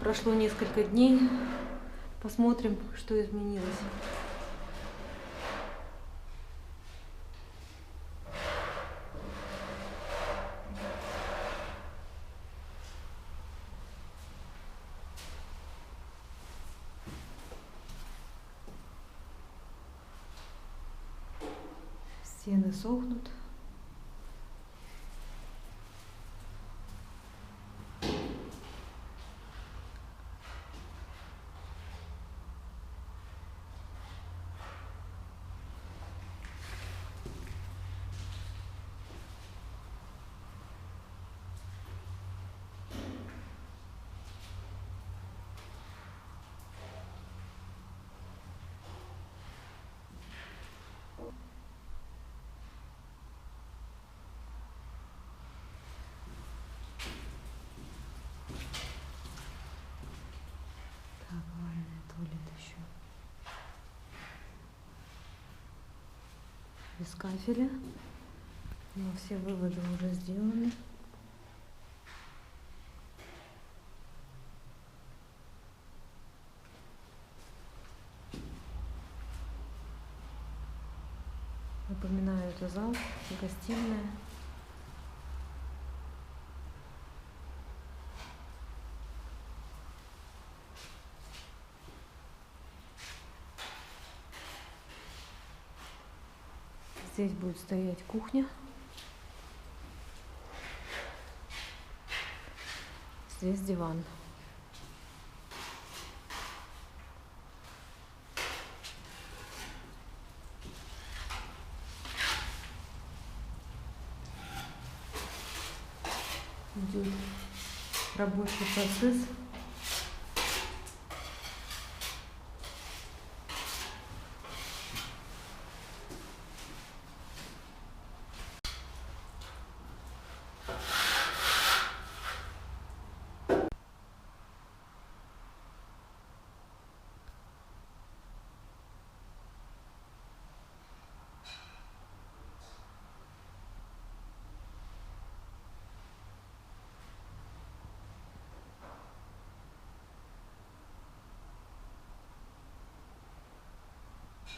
прошло несколько дней. Посмотрим, что изменилось. Стены сохнут. Так, ванная, туалет еще. Без кафеля. Но все выводы уже сделаны. Напоминаю, это зал, гостиная. Здесь будет стоять кухня. Здесь диван. Идет рабочий процесс.